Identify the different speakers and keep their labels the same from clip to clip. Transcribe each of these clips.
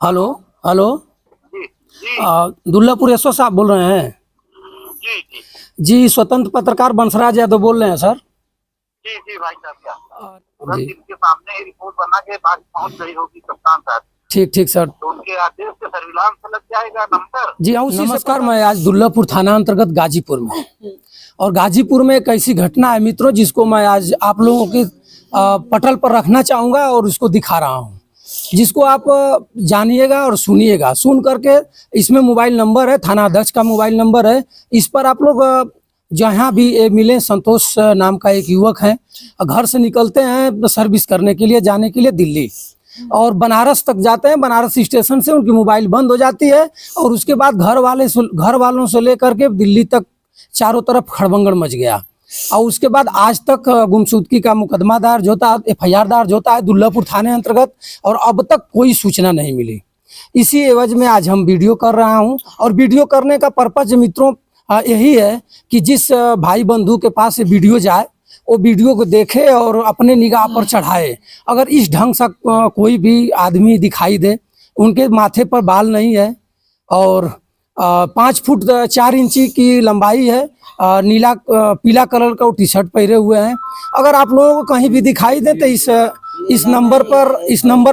Speaker 1: Hello. Hello.
Speaker 2: जी जी
Speaker 1: Dullapur SO साहब बोल रहे हैं?
Speaker 2: जी जी
Speaker 1: जी, स्वतंत्र पत्रकार बंसराज यादव बोल रहे हैं सर।
Speaker 2: जी जी भाई साहब क्या
Speaker 1: जी,
Speaker 2: तुरंत इनके सामने रिपोर्ट बना के बात पहुंच गई होगी कप्तान साहब।
Speaker 1: ठीक ठीक सर।
Speaker 2: तो उनके आदेश से सर्विलांस में लग जाएगा नंबर।
Speaker 1: जी हाँ, उसी नमस्कार। मैं आज दुल्लापुर थाना अंतर्गत गाजीपुर में, और गाजीपुर में एक ऐसी घटना है मित्रों जिसको मैं आज आप लोगों के पटल पर रखना चाहूँगा और उसको दिखा रहा हूँ, जिसको आप जानिएगा और सुनिएगा। सुन करके, इसमें मोबाइल नंबर है, थाना अध्यक्ष का मोबाइल नंबर है। इस पर आप लोग जहाँ भी मिले, संतोष नाम का एक युवक है, घर से निकलते हैं सर्विस करने के लिए, जाने के लिए दिल्ली, और बनारस तक जाते हैं। बनारस स्टेशन से उनकी मोबाइल बंद हो जाती है, और उसके बाद घर वालों से लेकर के दिल्ली तक चारों तरफ खड़बंगड़ मच गया। और उसके बाद आज तक गुमशुदगी का मुकदमा दर्ज होता है, FIR दर्ज होता है दुल्लापुर थाने अंतर्गत, और अब तक कोई सूचना नहीं मिली। इसी एवज में आज हम वीडियो कर रहा हूं, और वीडियो करने का पर्पज मित्रों यही है कि जिस भाई बंधु के पास ये वीडियो जाए, वो वीडियो को देखे और अपने निगाह पर चढ़ाए। अगर इस ढंग से कोई भी आदमी दिखाई दे, उनके माथे पर बाल नहीं है, और 5 फुट 4 इंची की लंबाई है, नीला पीला कलर का वो टी शर्ट पहने हुए हैं। अगर आप लोगों को कहीं भी दिखाई दे तो इस नंबर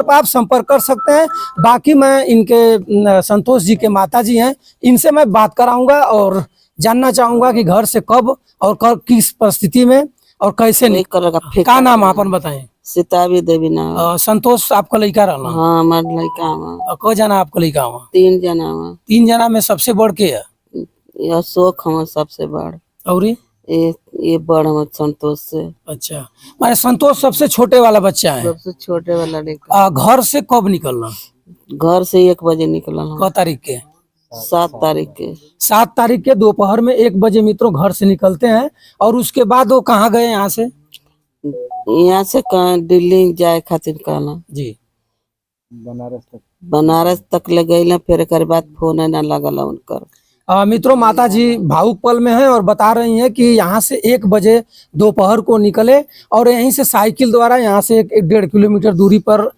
Speaker 1: पर आप संपर्क कर सकते हैं। बाकी मैं इनके संतोष जी के माता जी हैं, इनसे मैं बात कराऊंगा और जानना चाहूंगा कि घर से कब और कब किस परिस्थिति में और कैसे का नाम आपन बताएं।
Speaker 3: सीतावी देवी नाम।
Speaker 1: संतोष आपका लड़का रहना?
Speaker 3: हाँ, हमार लड़का हुआ।
Speaker 1: को जना आपका लड़का हुआ?
Speaker 3: 3 जना हुआ।
Speaker 1: 3 जना में सबसे बड़ के है?
Speaker 3: यह शोक हमार सबसे बड़।
Speaker 1: और
Speaker 3: ये बड़ हमार संतोष से।
Speaker 1: अच्छा, माने संतोष सबसे छोटे वाला बच्चा है?
Speaker 3: सबसे छोटे वाला लड़का।
Speaker 1: घर से कब निकलना?
Speaker 3: घर से 1 बजे निकला।
Speaker 1: क तारीख के?
Speaker 3: 7 तारीख के।
Speaker 1: 7 तारीख के दोपहर में 1 बजे मित्रों घर से निकलते हैं। और उसके बाद वो कहाँ गए यहाँ से?
Speaker 3: यहाँ से कहाँ दिल्ली जाए खातिर कहला
Speaker 1: जी,
Speaker 3: बनारस तक ले गई। फिर एक बाद फोन ना लगल उनकर।
Speaker 1: मित्रों, माता जी भावुक पल में हैं और बता रही हैं कि यहाँ से 1 बजे दोपहर को निकले, और यहीं से साइकिल द्वारा यहाँ से 1-1.5 किलोमीटर दूरी पर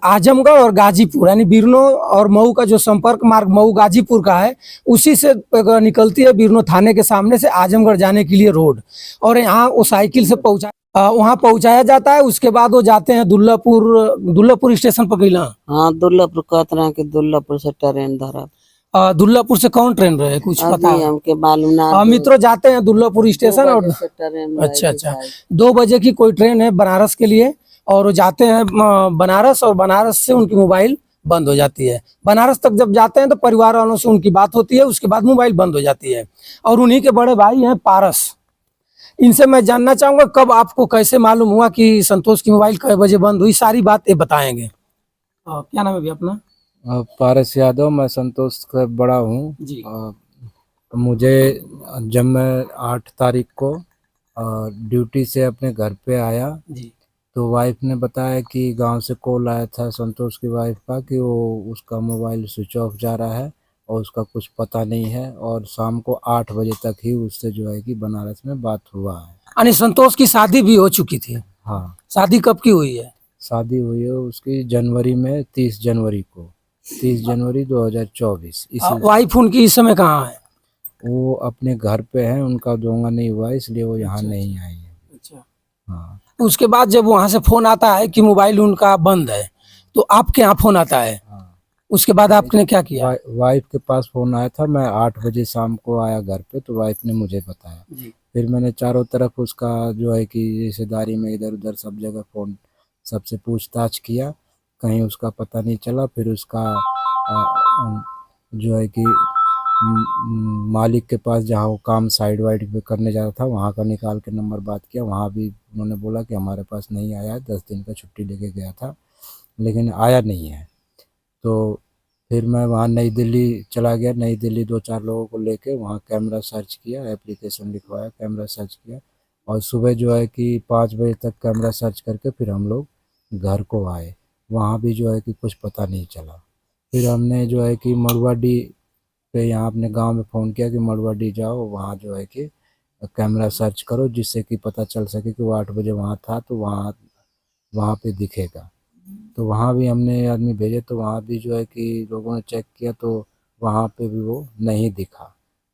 Speaker 1: आजमगढ़ और गाजीपुर, यानी बिरनो और मऊ का जो संपर्क मार्ग मऊ गाजीपुर का है, उसी से निकलती है बिरनो थाने के सामने से आजमगढ़ जाने के लिए रोड। और यहाँ वो साइकिल से वहाँ पहुँचाया जाता है। उसके बाद वो जाते हैं दुल्लापुर स्टेशन पर गईला।
Speaker 3: हाँ, दुल्लापुर कहते कि दुल्लापुर से ट्रेन धरा।
Speaker 1: दुल्लापुर से कौन ट्रेन रहे कुछ पता है?
Speaker 3: हमके मालूम ना।
Speaker 1: मित्रों, जाते हैं दुल्लापुर स्टेशन और अच्छा 2 बजे की कोई ट्रेन है बनारस के लिए, और वो जाते हैं बनारस, और बनारस से उनकी मोबाइल बंद हो जाती है। बनारस तक जब जाते हैं तो परिवार वालों से उनकी बात होती है, उसके बाद मोबाइल बंद हो जाती है। और उन्हीं के बड़े भाई हैं पारस, इनसे मैं जानना चाहूंगा कब आपको कैसे मालूम हुआ कि संतोष की मोबाइल कै बजे बंद हुई, सारी बात ये बताएंगे। क्या नाम है भैया अपना?
Speaker 4: पारस यादव। मैं संतोष का बड़ा हूँ
Speaker 1: जी।
Speaker 4: मुझे जब मैं 8 तारीख को ड्यूटी से अपने घर पे आया
Speaker 1: जी,
Speaker 4: तो वाइफ ने बताया कि गांव से कॉल आया था संतोष की वाइफ का कि वो उसका मोबाइल स्विच ऑफ जा रहा है और उसका कुछ पता नहीं है, और शाम को 8 बजे तक ही उससे जो है कि बनारस में बात हुआ है।
Speaker 1: यानी संतोष की शादी भी हो चुकी थी?
Speaker 4: हाँ,
Speaker 1: शादी कब की हुई है?
Speaker 4: शादी हुई है उसकी जनवरी में, 30 जनवरी को, 30 जनवरी 2024।
Speaker 1: वाइफ उनकी इस समय कहाँ है?
Speaker 4: वो अपने घर पे हैं, उनका दोंगा नहीं हुआ इसलिए वो यहाँ नहीं आई है।
Speaker 1: अच्छा।
Speaker 4: हाँ।
Speaker 1: उसके बाद जब वहाँ से फोन आता है कि मोबाइल उनका बंद है, तो आपके यहाँ फोन आता है?
Speaker 4: हाँ।
Speaker 1: उसके बाद आपने क्या किया?
Speaker 4: वाइफ के पास फोन आया था। मैं 8 बजे शाम को आया घर पे तो वाइफ ने मुझे बताया। फिर मैंने चारों तरफ उसका जो है कि रिश्तेदारी में इधर उधर सब जगह फोन सबसे पूछताछ किया, कहीं उसका पता नहीं चला। फिर उसका जो है कि मालिक के पास जहाँ वो काम साइड वाइड पे करने जा रहा था वहाँ का निकाल के नंबर बात किया। वहाँ भी उन्होंने बोला कि हमारे पास नहीं आया है, 10 दिन का छुट्टी लेके गया था लेकिन आया नहीं है। तो फिर मैं वहाँ नई दिल्ली चला गया। नई दिल्ली 2-4 लोगों को लेके वहाँ कैमरा सर्च किया, एप्लीकेशन लिखवाया, कैमरा सर्च किया, और सुबह जो है कि 5 बजे तक कैमरा सर्च करके फिर हम लोग घर को आए। वहाँ भी जो है कि कुछ पता नहीं चला। फिर हमने जो है कि मड़ुआडी पे यहाँ अपने गांव में फ़ोन किया कि मड़ुआडी जाओ, वहाँ जो है कि कैमरा सर्च करो जिससे कि पता चल सके कि वो 8 बजे वहाँ था तो वहाँ पे दिखेगा। तो वहाँ भी हमने आदमी भेजे, तो वहाँ भी जो है कि लोगों ने चेक किया तो वहाँ पे भी वो नहीं दिखा।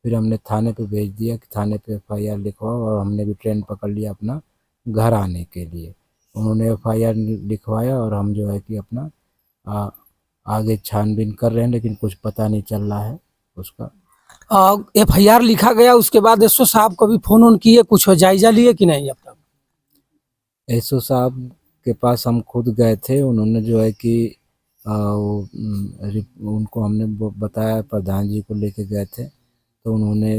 Speaker 4: फिर हमने थाने पे भेज दिया कि थाने पे एफआईआर लिखवाओ, और हमने भी ट्रेन पकड़ लिया अपना घर आने के लिए। उन्होंने एफआईआर लिखवाया और हम जो है कि अपना आगे छानबीन कर रहे हैं, लेकिन कुछ पता नहीं चल रहा है उसका।
Speaker 1: FIR लिखा गया, उसके बाद एसओ साहब कभी फोन ऑन किए, कुछ जायजा लिए कि नहीं अब तक?
Speaker 4: एसओ साहब के पास हम खुद गए थे, उन्होंने जो है कि उनको हमने बताया, प्रधान जी को लेके गए थे, तो उन्होंने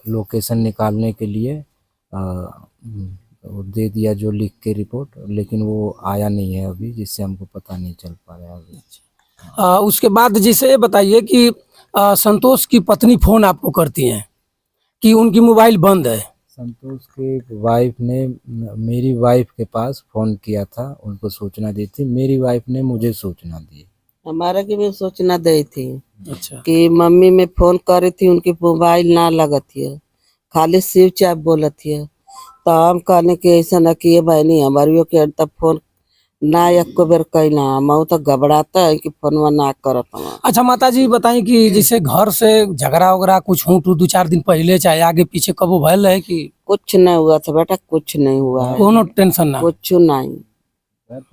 Speaker 4: लोकेशन निकालने के लिए वो दे दिया जो लिख के रिपोर्ट, लेकिन वो आया नहीं है अभी, जिससे हमको पता नहीं चल पा रहा है अभी।
Speaker 1: उसके बाद जैसे ये बताइए कि संतोष की पत्नी फोन आपको करती हैं कि उनकी मोबाइल बंद है?
Speaker 4: संतोष की वाइफ ने मेरी वाइफ के पास फ़ोन किया था, उनको सूचना दी थी, मेरी वाइफ ने मुझे सूचना दी।
Speaker 3: हमारा की भी सूचना दी थी
Speaker 1: अच्छा।
Speaker 3: कि मम्मी में फोन करी थी, उनकी मोबाइल ना लगत है, खाली स्विच ऑफ बोलत है। तो हम कहने के ऐसा न किए बहनी हमारी के तब फोन ना एको बेर कहना, मैं तो घबराता है कि फोनवा ना करत हूँ।
Speaker 1: अच्छा माता जी बताएं कि जैसे घर से झगड़ा वगड़ा कुछ हो तो 2-4 दिन पहले चाहे आगे पीछे कबो भयल है कि?
Speaker 3: कुछ नहीं हुआ था बेटा, कुछ नहीं हुआ है,
Speaker 1: कोनो टेंशन ना?
Speaker 3: कुछ नहीं,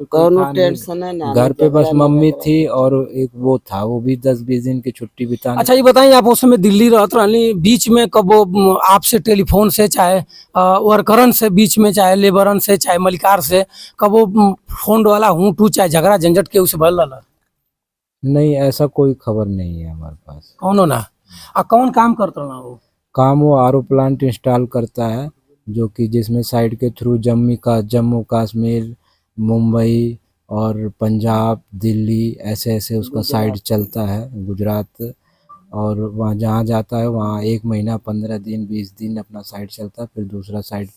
Speaker 3: कोनो टेंशन है ना।
Speaker 4: घर पे बस मम्मी थी और एक वो था, वो भी 10-20 दिन की छुट्टी बिताने।
Speaker 1: अच्छा ये बताइए, आप उस समय दिल्ली रहत रहनी, बीच में कबो आपसे टेलीफोन से चाहे वर्करन से, बीच में चाहे लेबरन से चाहे मलिकार से कबो फोन वाला हूँ टू चाहे झगड़ा झंझट के उसे भयल रहला?
Speaker 4: नहीं, ऐसा कोई खबर नहीं है हमारे पास।
Speaker 1: कौनो ना? कौन काम करता ना वो?
Speaker 4: काम वो आरओ प्लांट इंस्टॉल करता है, जो कि जिसमें साइड के थ्रू जम्मू कश्मीर, मुंबई और पंजाब, दिल्ली ऐसे ऐसे उसका साइड चलता है, गुजरात, और वहाँ जहाँ जाता है वहाँ 1 महीना 15 दिन 20 दिन अपना साइड चलता है, फिर दूसरा साइड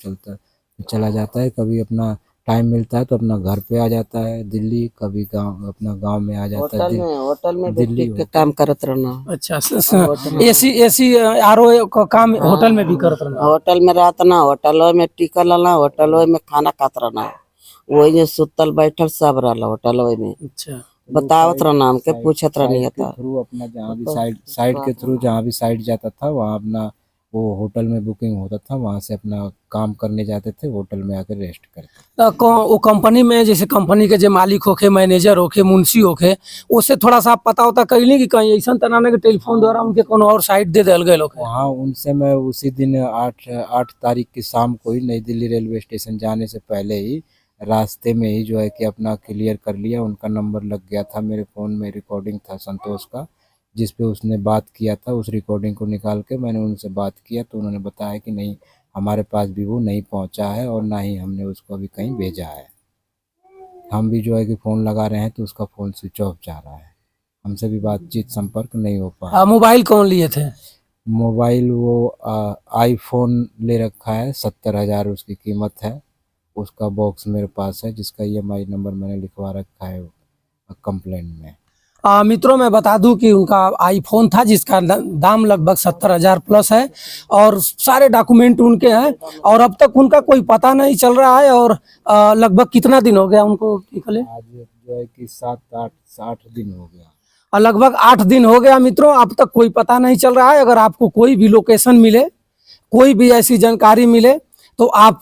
Speaker 4: चला जाता है। कभी अपना टाइम मिलता है तो अपना घर पे आ जाता है दिल्ली, कभी गाँव, अपना गाँव में आ जाता है।
Speaker 3: होटल में
Speaker 4: दिल्ली
Speaker 3: के काम करत रहना।
Speaker 1: अच्छा एसी आरओ का काम होटल में भी करत रहना?
Speaker 3: होटल में रहता ना, होटलों में टिकल रहना, होटलों में खाना खात रहना, वही में सुतल बैठल सब रहला होटलों में।
Speaker 1: अच्छा।
Speaker 3: बतावत रहना, हमके पूछत रहनी था।
Speaker 4: थ्रू अपना जहाँ भी साइड के थ्रू जहाँ भी साइड जाता था वहाँ अपना वो होटल में बुकिंग होता था, वहाँ से अपना काम करने जाते थे, होटल में आकर रेस्ट करते।
Speaker 1: वो कंपनी में जैसे कंपनी के जो मालिक होके, मैनेजर होके, मुंशी होके, उससे थोड़ा सा पता होता कहीं कि कहीं ऐसा तना ना कि टेलीफोन द्वारा उनके कोनो और साइड दे दिल गए लोग?
Speaker 4: हाँ, उनसे मैं उसी दिन 8 तारीख की शाम को ही नई दिल्ली रेलवे स्टेशन जाने से पहले ही रास्ते में ही जो है कि अपना क्लियर कर लिया। उनका नंबर लग गया था, मेरे फ़ोन में रिकॉर्डिंग था संतोष का, जिस पे उसने बात किया था, उस रिकॉर्डिंग को निकाल के मैंने उनसे बात किया तो उन्होंने बताया कि नहीं, हमारे पास भी वो नहीं पहुंचा है और ना ही हमने उसको अभी कहीं भेजा है। हम भी जो है कि फ़ोन लगा रहे हैं तो उसका फ़ोन स्विच ऑफ जा रहा है, हमसे भी बातचीत संपर्क नहीं हो पा।
Speaker 1: मोबाइल कौन लिए थे?
Speaker 4: मोबाइल वो आईफोन ले रखा है, 70,000 उसकी कीमत है। उसका बॉक्स मेरे पास है, जिसका EMI नंबर मैंने लिखवा रखा है कंप्लेंट में।
Speaker 1: मित्रों मैं बता दूं कि उनका आईफोन था जिसका दाम लगभग 70,000 प्लस है और सारे डॉक्यूमेंट उनके हैं और अब तक उनका कोई पता नहीं चल रहा है। और लगभग कितना दिन हो गया उनको निकले?
Speaker 4: आज जो है कि 7-8 दिन हो गया,
Speaker 1: और लगभग 8 दिन हो गया मित्रों, अब तक कोई पता नहीं चल रहा है। अगर आपको कोई भी लोकेशन मिले, कोई भी ऐसी जानकारी मिले तो आप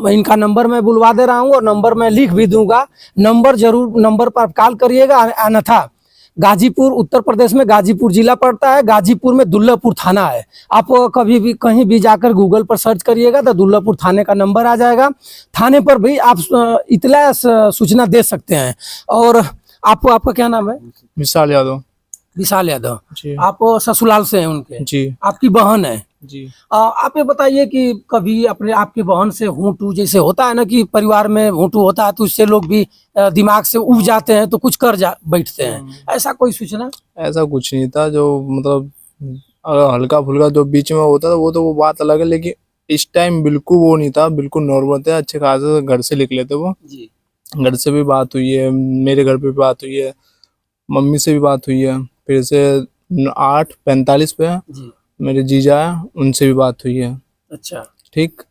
Speaker 1: इनका नंबर मैं बुलवा दे रहा हूँ और नंबर मैं लिख भी दूंगा। नंबर पर आप कॉल करिएगा। अन्यथा गाजीपुर, उत्तर प्रदेश में गाजीपुर जिला पड़ता है, गाजीपुर में दुल्लापुर थाना है। आप कभी भी कहीं भी जाकर गूगल पर सर्च करिएगा तो दुल्लापुर थाने का नंबर आ जाएगा। थाने पर भी आप इतला सूचना दे सकते हैं। और आपका क्या नाम है?
Speaker 5: विशाल यादव।
Speaker 1: विशाल यादव
Speaker 5: जी
Speaker 1: आप ससुराल से हैं उनके?
Speaker 5: जी
Speaker 1: आपकी बहन है?
Speaker 5: जी।
Speaker 1: आप ये बताइए कि कभी अपने आपकी बहन से हूँ जैसे होता है ना कि परिवार में हूँ होता है तो उससे लोग भी दिमाग से उब जाते हैं तो कुछ बैठते हैं, ऐसा कोई सूचना?
Speaker 5: ऐसा कुछ नहीं था, जो मतलब हल्का फुल्का जो बीच में होता था वो बात अलग है, लेकिन इस टाइम बिल्कुल वो नहीं था, बिल्कुल नॉर्मल थे, अच्छे खासे घर से लिख लेते वो
Speaker 1: जी।
Speaker 5: घर से भी बात हुई है, मेरे घर पे भी बात हुई है, मम्मी से भी बात हुई है, फिर से 8:45 पे
Speaker 1: जी।
Speaker 5: मेरे जीजा है उनसे भी बात हुई है।
Speaker 1: अच्छा।
Speaker 5: ठीक,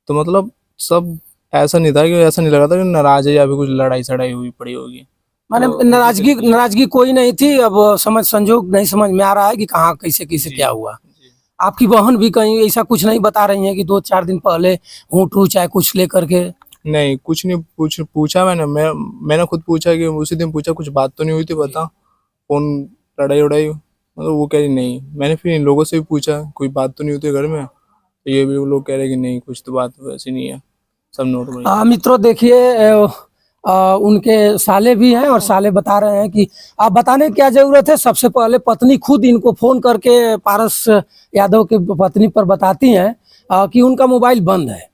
Speaker 5: तो मतलब सब ऐसा नहीं था कि ऐसा नहीं लगा था कि नाराज है या फिर कुछ लड़ाई सड़ाई हुई पड़ी होगी।
Speaker 1: माने नाराजगी कोई नहीं थी। अब संजोग नहीं समझ में आ रहा है कि कहाँ कैसे कैसे क्या हुआ। आपकी बहन भी कहीं ऐसा कुछ नहीं बता रही है कि 2-4 दिन पहले ऊँट चाहे कुछ लेकर के?
Speaker 5: नहीं, कुछ नहीं पूछा मैंने खुद पूछा कि उसी दिन पूछा कुछ बात तो नहीं हुई थी बता, फोन लड़ाई उड़ाई, मतलब वो कह रही नहीं। मैंने फिर इन लोगों से भी पूछा कोई बात तो नहीं होती घर में, तो ये भी वो लोग कह रहे कि नहीं कुछ तो बात वैसी नहीं है, सब नॉर्मल।
Speaker 1: मित्रों देखिए, उनके साले भी हैं और साले बता रहे हैं कि आप बताने की क्या जरूरत है। सबसे पहले पत्नी खुद इनको फोन करके पारस यादव की पत्नी पर बताती हैं कि उनका मोबाइल बंद है।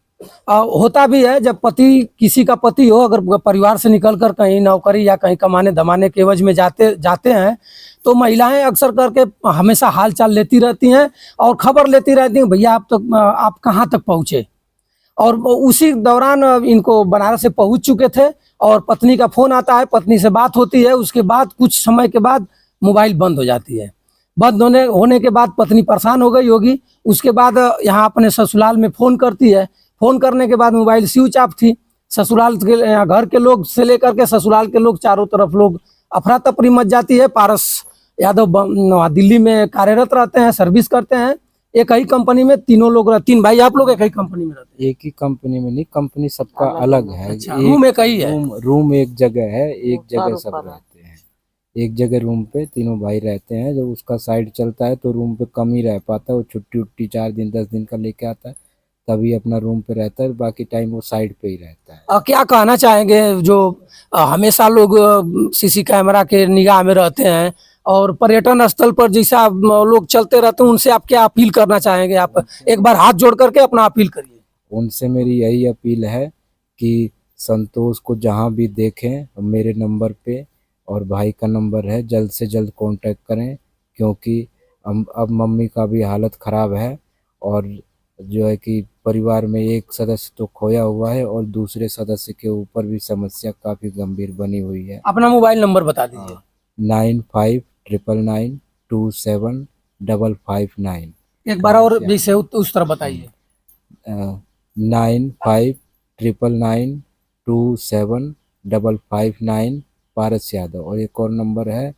Speaker 1: होता भी है जब पति किसी का पति हो, अगर परिवार से निकलकर कहीं नौकरी या कहीं कमाने धमाने के एवज में जाते हैं तो महिलाएं अक्सर करके हमेशा हाल चाल लेती रहती हैं और खबर लेती रहती हैं, भैया आप कहाँ तक पहुँचे। और उसी दौरान इनको बनारस से पहुंच चुके थे और पत्नी का फोन आता है, पत्नी से बात होती है। उसके बाद कुछ समय के बाद मोबाइल बंद हो जाती है। बंद होने के बाद पत्नी परेशान हो गई होगी। उसके बाद यहाँ अपने ससुराल में फ़ोन करती है। फ़ोन करने के बाद मोबाइल स्विच ऑफ थी। ससुराल के घर के लोग से लेकर के ससुराल के लोग चारों तरफ लोग अफरा तफरी मच जाती है। पारस यादव दिल्ली में कार्यरत रहते हैं, सर्विस करते हैं। एक ही कंपनी में तीनों लोग, 3 भाई आप लोग एक ही कंपनी में रहते हैं?
Speaker 4: एक ही कंपनी में नहीं, कंपनी सबका अलग है।
Speaker 1: अच्छा, रूम एक ही है?
Speaker 4: रूम एक जगह है, एक जगह सब रहते हैं। एक जगह रूम पे तीनों भाई रहते हैं। जब उसका साइड चलता है तो रूम पे कम ही रह पाता है। वो छुट्टी उट्टी 4 दिन 10 दिन का लेके आता है, तभी अपना रूम पे रहता है। बाकी टाइम वो साइड पे ही रहता है।
Speaker 1: क्या कहना चाहेंगे जो हमेशा लोग सीसी कैमरा के निगाह में रहते हैं और पर्यटन स्थल पर जैसा लोग चलते रहते हैं, उनसे आप क्या अपील करना चाहेंगे? आप एक बार हाथ जोड़ करके अपना अपील करिए।
Speaker 4: उनसे मेरी यही अपील है कि संतोष को जहाँ भी देखें मेरे नंबर पे और भाई का नंबर है, जल्द से जल्द कांटेक्ट करें। क्योंकि अब मम्मी का भी हालत ख़राब है और जो है कि परिवार में एक सदस्य तो खोया हुआ है और दूसरे सदस्य के ऊपर भी समस्या काफ़ी गंभीर बनी हुई है।
Speaker 1: अपना मोबाइल नंबर बता दीजिए।
Speaker 4: 9599275559।
Speaker 1: एक बार और जैसे उस तरह बताइए।
Speaker 4: 9599275559 पारस यादव। और एक और नंबर है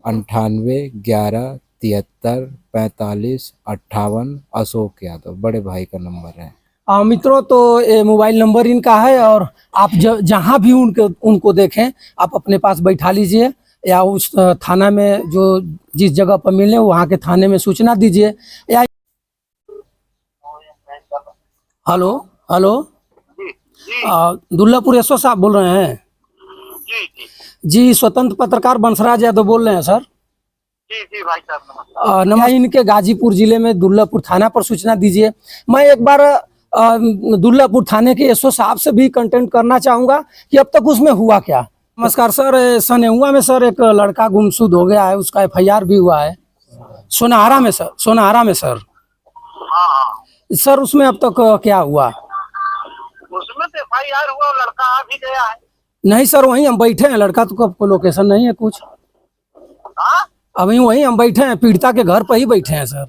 Speaker 4: 9811734558 अशोक यादव, बड़े भाई का नंबर है।
Speaker 1: मित्रों तो ये मोबाइल नंबर इनका है और आप जहाँ भी उनको देखें आप अपने पास बैठा लीजिए या उस थाना में जो जिस जगह पर मिले वहाँ के थाने में सूचना दीजिए। या हेलो
Speaker 2: जी जी
Speaker 1: दुल्लापुर एसओ साहब बोल रहे हैं?
Speaker 2: जी जी
Speaker 1: जी, स्वतंत्र पत्रकार बंसराज यादव बोल रहे हैं सर।
Speaker 2: जी जी भाई साहब नमस्कार।
Speaker 1: नमस्कार। इनके गाजीपुर जिले में दुल्लापुर थाना पर सूचना दीजिए। मैं एक बार दुल्लापुर थाने के एसओ साहब से भी कंटेक्ट करना चाहूँगा कि अब तक उसमें हुआ क्या। नमस्कार सर, सनेहुआ में सर एक लड़का गुमशुद हो गया है, उसका एफआईआर भी हुआ है सोनाहारा में सर।
Speaker 2: हाँ हाँ,
Speaker 1: सर उसमें अब तक क्या हुआ?
Speaker 2: उसमें तो FIR हुआ और लड़का आ भी गया है।
Speaker 1: नहीं सर, वहीं हम बैठे हैं। लड़का तो को लोकेशन नहीं है कुछ।
Speaker 2: हाँ,
Speaker 1: अभी वहीं हम बैठे हैं, पीड़िता के घर पर ही बैठे हैं सर।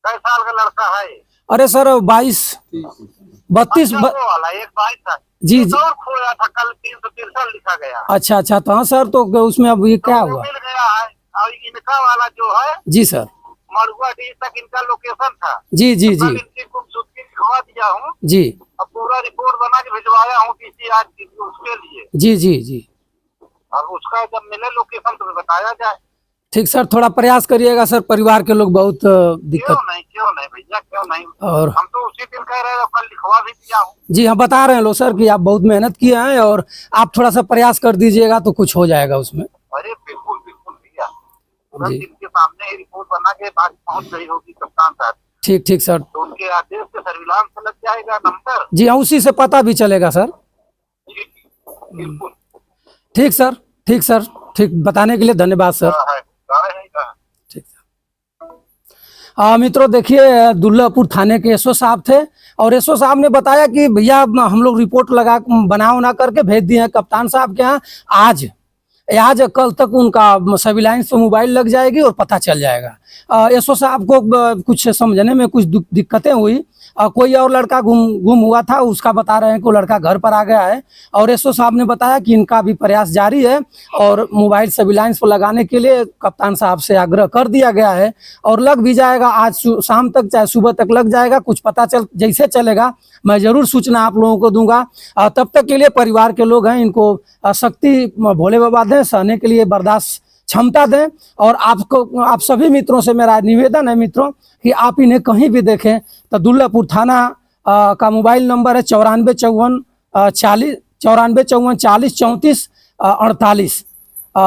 Speaker 2: कई साल का लड़का है?
Speaker 1: अरे सर 32
Speaker 2: अच्छा, वो वाला एक 22 साल
Speaker 1: जी
Speaker 2: एक
Speaker 1: जी।
Speaker 2: और खोया था कल, 363 लिखा गया।
Speaker 1: अच्छा, तो हाँ सर, तो उसमें अब ये क्या
Speaker 2: वो
Speaker 1: हुआ?
Speaker 2: मिल गया है और इनका वाला जो है
Speaker 1: जी सर।
Speaker 2: मड़ुआ डी तक इनका लोकेशन था।
Speaker 1: जी जी जी
Speaker 2: कल इनकी गुमशुदगी लिखवा दिया हूँ।
Speaker 1: जी
Speaker 2: अब पूरा रिपोर्ट बना के भिजवाया हूँ PCR उसके लिए।
Speaker 1: जी जी जी।
Speaker 2: और उसका जब मिले लोकेशन तो बताया जाए।
Speaker 1: ठीक सर, थोड़ा प्रयास करिएगा सर। परिवार के लोग बहुत दिक्कत।
Speaker 2: क्यों नहीं भैया, क्यों नहीं।
Speaker 1: और
Speaker 2: हम तो उसी दिन कह रहे हैं, कल लिखवा भी दिया हूँ।
Speaker 1: जी हाँ, बता रहे हैं लोग सर कि आप बहुत मेहनत किए हैं और आप थोड़ा सा प्रयास कर दीजिएगा तो कुछ हो जाएगा उसमें।
Speaker 2: अरे बिल्कुल बिल्कुल भैया, तुरंत
Speaker 1: जी।
Speaker 2: इनके सामने ही रिपोर्ट बना के बात पहुँच गई होगी कप्तान साहब।
Speaker 1: ठीक सर।
Speaker 2: तो उनके आदेश से सर्विलांस में लग जाएगा नंबर।
Speaker 1: जी हाँ, उसी से पता भी चलेगा सर।
Speaker 2: जी बिल्कुल।
Speaker 1: ठीक सर, ठीक बताने के लिए धन्यवाद सर। ठीक सर। मित्रों देखिए, दुल्लापुर थाने के एसओ साहब थे और एसओ साहब ने बताया कि भैया हम लोग रिपोर्ट बना करके भेज दिए हैं कप्तान साहब के यहाँ। आज कल तक उनका सर्विलांस पे मोबाइल लग जाएगी और पता चल जाएगा। एसओ साहब को कुछ समझने में कुछ दिक्कतें हुई कोई और लड़का गुम हुआ था, उसका बता रहे हैं कि वो लड़का घर पर आ गया है। और एसओ साहब ने बताया कि इनका भी प्रयास जारी है और मोबाइल सर्विलांस को लगाने के लिए कप्तान साहब से आग्रह कर दिया गया है और लग भी जाएगा। आज शाम तक चाहे सुबह तक लग जाएगा। कुछ पता जैसे चलेगा मैं ज़रूर सूचना आप लोगों को दूंगा। तब तक के लिए परिवार के लोग हैं, इनको शक्ति भोले बाबा दें, सहने के लिए बर्दाश्त क्षमता दें। और आप सभी मित्रों से मेरा निवेदन है मित्रों कि आप इन्हें कहीं भी देखें तो दुल्लापुर थाना का मोबाइल नंबर है 9454 40 34 48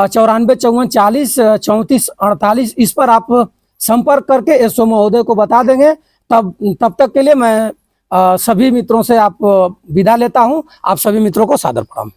Speaker 1: 9454 40 48। इस पर आप संपर्क करके एसओ महोदय को बता देंगे। तब तक के लिए मैं सभी मित्रों से आप विदा लेता हूं। आप सभी मित्रों को सादर प्रणाम।